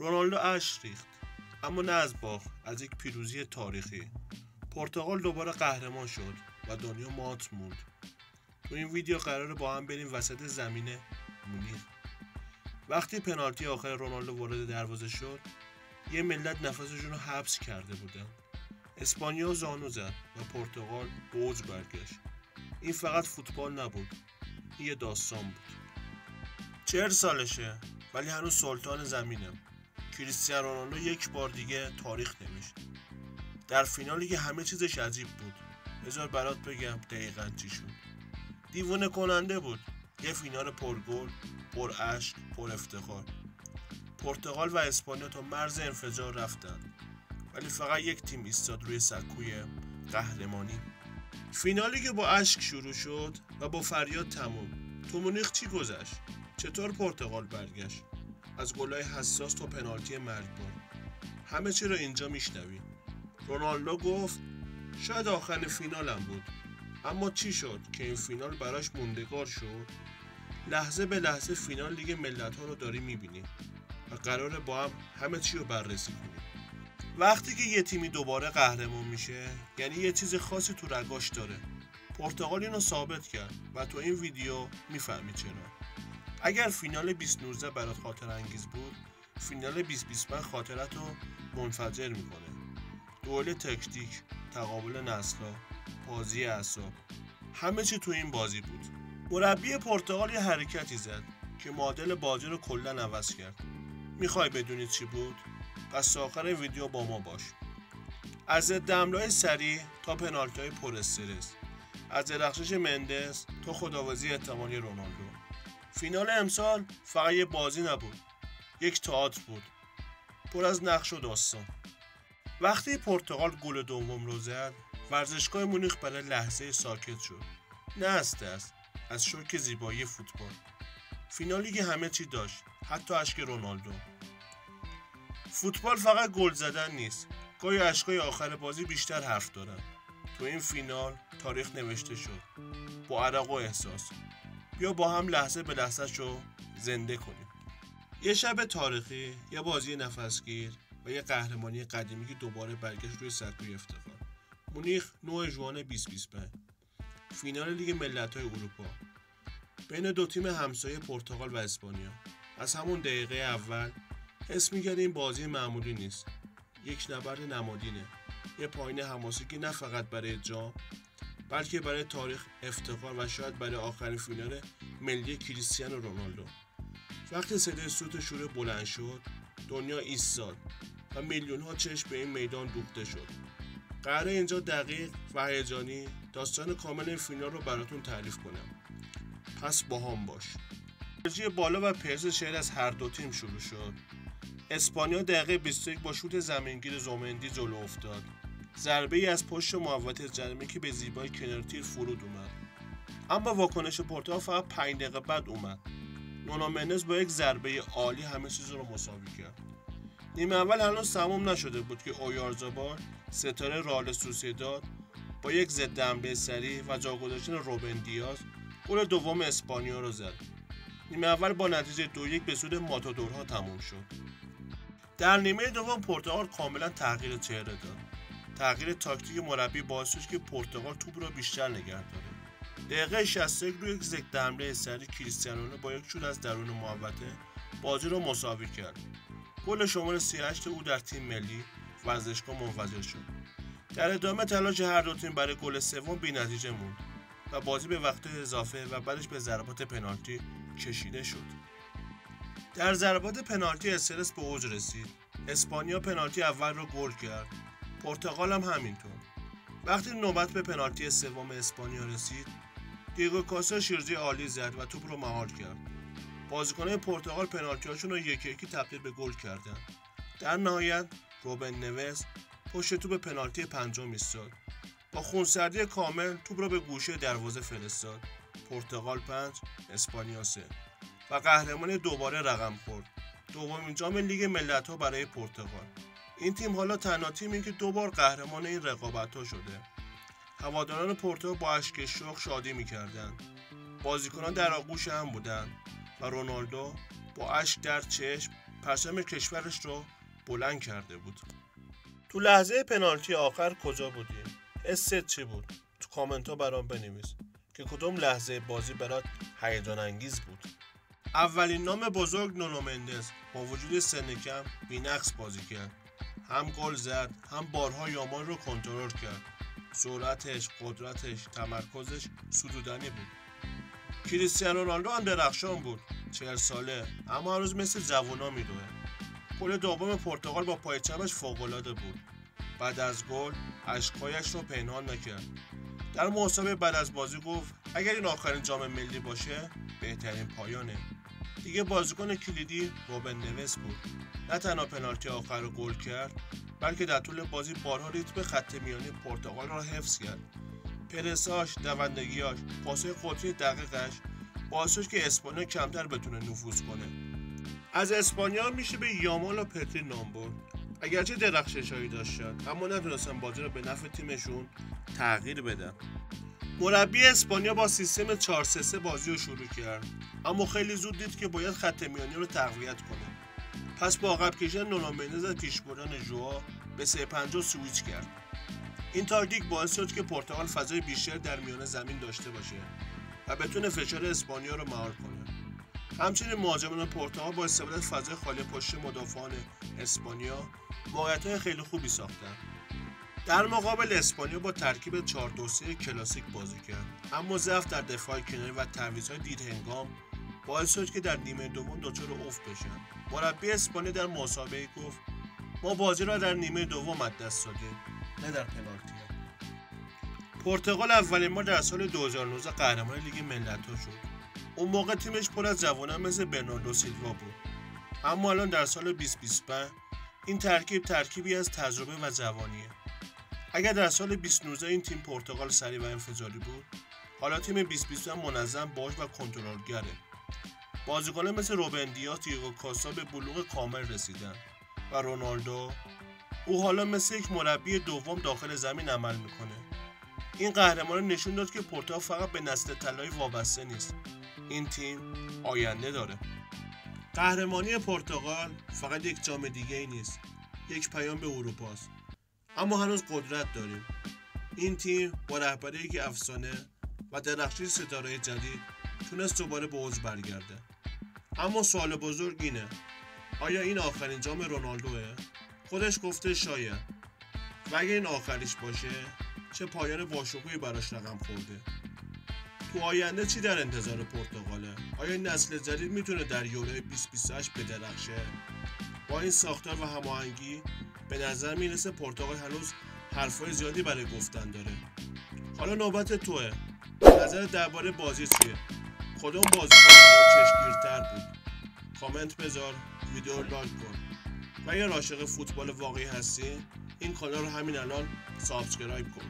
رونالدو اشک ریخت، اما نه از باخت، از یک پیروزی تاریخی. پرتغال دوباره قهرمان شد و دنیا مات موند. تو این ویدیو قراره با هم بریم وسط زمین مونیخ. وقتی پنالتی آخر رونالدو وارد دروازه شد، یه ملت نفسشون رو حبس کرده بودن. اسپانیا زانو زد و پرتغال به اوج برگشت. این فقط فوتبال نبود، این یه داستان بود. 40 سالشه ولی هنوز سلطان زمینه. کریستیانو رونالدو یک بار دیگه تاریخ نوشت. در فینالی که همه چیزش عجیب بود. بذار برات بگم دقیقاً چی شد. دیوونه کننده بود. یه فینال پرگل، پر اشک، پر افتخار. پرتغال و اسپانیا تا مرز انفجار رفتن، ولی فقط یک تیم ایستاد روی سکوی قهرمانی. فینالی که با اشک شروع شد و با فریاد تموم. تو مونیخ چی گذشت؟ چطور پرتغال برگشت؟ از گلای حساس تا پنالتی مرگبار. همه چی رو اینجا میشنوی. رونالدو گفت شاید آخرین فینالم بود، اما چی شد که این فینال براش موندگار شد؟ لحظه به لحظه فینال لیگ ملت‌ها رو داری میبینی و قراره با هم همه چی رو بررسی کنیم. وقتی که یه تیمی دوباره قهرمان میشه یعنی یه چیز خاصی تو رگاش داره. پرتغال اینو ثابت کرد و تو این ویدیو میفهمی چرا. اگر فینال 2019 برات خاطر انگیز بود، فینال 2021 خاطرت رو منفجر میکنه. دوئل تاکتیک، تقابل نسل‌ها، بازی اعصاب، همه چی تو این بازی بود. مربی پرتغال یه حرکتی زد که معادل بازی رو کلاً عوض کرد. میخوای بدونید چی بود؟ پس آخر ویدیو با ما باش. از ضدحمله‌های سریع تا پنالتی‌های پر استرس، از درخشش مندز تا خداویسی احتمالی رونالدو. فینال امسال فقط یه بازی نبود، یک تئاتر بود، پر از نقش و داستان. وقتی پرتغال گل دوم رو زد، ورزشگاه مونیخ برای لحظه ساکت شد. نه از دست، از شوک زیبایی فوتبال. فینالی که همه چی داشت، حتی اشک رونالدو. فوتبال فقط گل زدن نیست، گاهی اشکای آخر بازی بیشتر حرف دارن. تو این فینال تاریخ نوشته شد، با عرق و احساس. بیا با هم لحظه به لحظه رو زنده کنیم. یه شب تاریخی، یه بازی نفسگیر و یه قهرمانی قدیمی که دوباره برگشت روی سکوی افتخار. مونیخ 9 ژوئن 2025. فینال لیگ ملت‌های اروپا بین دو تیم همسایه پرتغال و اسپانیا. از همون دقیقه اول حس می‌کرد این بازی معمولی نیست. یک نبرد نمادینه. یه پایین حماسی که نه فقط برای جام بلکه برای تاریخ، افتخار و شاید برای آخرین فینال ملی کریستیانو رونالدو. وقتی صدای سوت شوره بلند شد، دنیا ایستاد و میلیون‌ها چشم به این میدان دوخته شد. قراره اینجا دقیق و هیجانی داستان کامل این فینال رو براتون تعریف کنم. پس با هم باش. انرژی بالا و پرس شعر از هر دو تیم شروع شد. اسپانیا دقیقه 21 با شوت زمینگیر زومندی جلو افتاد. ضربه ای از پشت محوطه جریمه که به زیبایی کنار تیر فرود اومد. اما واکنش پرتغال فقط 5 دقیقه بعد اومد. نونو مندز با یک ضربه عالی همه چیز رو مساوی کرد. نیمه اول هنوز تمام نشده بود که اویارزابال، ستاره رئال سوسییداد، با یک ضد حمله سریع و جا گذاشتن روبن دیاز گل دوم اسپانیا رو زد. نیمه اول با نتیجه 2-1 به سود ماتادورها تموم شد. در نیمه دوم پرتغال کاملا تغییر چهره داد. تغییر تاکتیک مربی باعث شد که پرتغال توپ را بیشتر نگه داره. دقیقه 61 روی یک ضد حمله سریع کریستیانو با یک شوت از درون محوطه بازی را مساوی کرد. گل شماره 38 او در تیم ملی ورزشگاه منفجر شد. در ادامه تلاش هر دو تیم برای گل سوم بی‌نتیجه موند و بازی به وقت اضافه و بعدش به ضربات پنالتی کشیده شد. در ضربات پنالتی استرس به اوج رسید. اسپانیا پنالتی اول را گل کرد. پرتغال هم همینطور. وقتی نوبت به پنالتی سوم اسپانیا رسید، دیگو کاستا شیرجه عالی زد و توپ رو مهار کرد. بازیکنان پرتغال پنالتی‌هاشون رو یکی تبدیل به گل کردند. در نهایت روبن نوز پشت توپ پنالتی پنجم ایستاد. با خونسردی کامل توپ رو به گوشه دروازه فرستاد. پرتغال 5 اسپانیا 3 و قهرمانی دوباره رقم خورد. دومین جام لیگ ملت‌ها برای پرتغال. این تیم حالا تنها تیمی که 2 بار قهرمان این رقابت‌ها شده. هواداران پرتغال با اشک شوق شادی می‌کردند. بازیکنان در آغوش هم بودند و رونالدو با اشک در چشم پرچم کشورش رو بلند کرده بود. تو لحظه پنالتی آخر کجا بودی؟ حست چی بود؟ تو کامنت ها برام بنویس که کدوم لحظه بازی برات هیجان انگیز بود. اولین نام بزرگ نونو مندز با وجود سن کم بی‌نقص بازی کرد. هم گل زد، هم بارها یامان رو کنترل کرد. سرعتش، قدرتش، تمرکزش ستودنی بود. کریستیانو رونالدو هم درخشان بود. 40 ساله، اما هنوز مثل جوونا میدوه. گل دوم پرتغال با پای چپش فوق‌العاده بود. بعد از گل اشک‌هایش رو پنهان نکرد. در مصاحبه بعد از بازی گفت اگر این آخرین جام ملی باشه بهترین پایانه. دیگه بازیکن کلیدی روبن نویس بود. نه تنها پنالتی آخر رو گل کرد، بلکه در طول بازی بارها ریتم خط میانی پرتغال را حفظ کرد. پرساش، دوندگیاش، پاس‌های قطری دقیقش باعث شد که اسپانیا کمتر بتونه نفوذ کنه. از اسپانیا میشه به یامال و پدری نام برد. اگرچه درخشش‌هایی داشتن، اما نتونستن بازی رو به نفع تیمشون تغییر بدن. مربی اسپانیا با سیستم 4-3-3 بازی رو شروع کرد، اما خیلی زود دید که باید خط میانی رو تقویت کنه. پس با عقب کشیدن نونو مندز از پیش بردن ژوآ به 3-5 سویچ کرد. این تاکتیک باعث شد که پرتغال فضای بیشتر در میانه زمین داشته باشه و بتونه فشار اسپانیا رو مهار کنه. همچنین مهاجمان پرتغال با استفاده از فضای خالی پشت مدافعان اسپانیا موقعیت‌های خیلی خوبی ساختن. در مقابل اسپانیا با ترکیب 4-2-3 کلاسیک بازی کرد، اما ضعف در دفاع کناری و تعویض‌های دیرهنگام باعث شد که در نیمه دوم دچار افت بشن. مربی اسپانیا در مصاحبه‌ای گفت ما بازی را در نیمه دوم از دست دادیم، نه در پنالتی. پرتغال اولین بار در سال 2019 قهرمان لیگ ملت‌ها شد. اون موقع تیمش پر از جوانان مثل برناردو سیلوا بود، اما الان در سال 2025 این ترکیبی از تجربه و جوانیه. اگر در سال 2019 این تیم پرتغال سریع و انفجاری بود، حالا تیم 2025 منظم، باهوش و کنترلگره. بازیکنان مثل روبن دیاز، دیگو کاستا به بلوغ کامل رسیدن و رونالدو، او حالا مثل یک مربی دوم داخل زمین عمل میکنه. این قهرمانی نشون داد که پرتغال فقط به نسل طلایی وابسته نیست. این تیم آینده داره. قهرمانی پرتغال فقط یک جام دیگه ای نیست، یک پیام به اروپاست. اما هنوز قدرت داریم. این تیم با رهبری یک افسانه و درخشش ستاره جدید تونست دوباره به اوج برگرده. اما سوال بزرگ اینه، آیا این آخرین جام رونالدوه؟ خودش گفته شاید. و اگه این آخریش باشه، چه پایان باشکوهی براش رقم خورده. تو آینده چی در انتظار پرتغاله؟ آیا این نسل جدید میتونه در یورو 2028 بدرخشه؟ با این ساختار و هماهنگی به نظر میرسه پرتغال هنوز حرفای زیادی برای گفتن داره. حالا نوبت توه. نظرت درباره بازی چیه؟ کدوم بازیکن برات چشمگیرتر بود؟ کامنت بذار، ویدیو رو لایک کن. و اگر عاشق فوتبال واقعی هستی، این کانال رو همین الان سابسکرایب کن.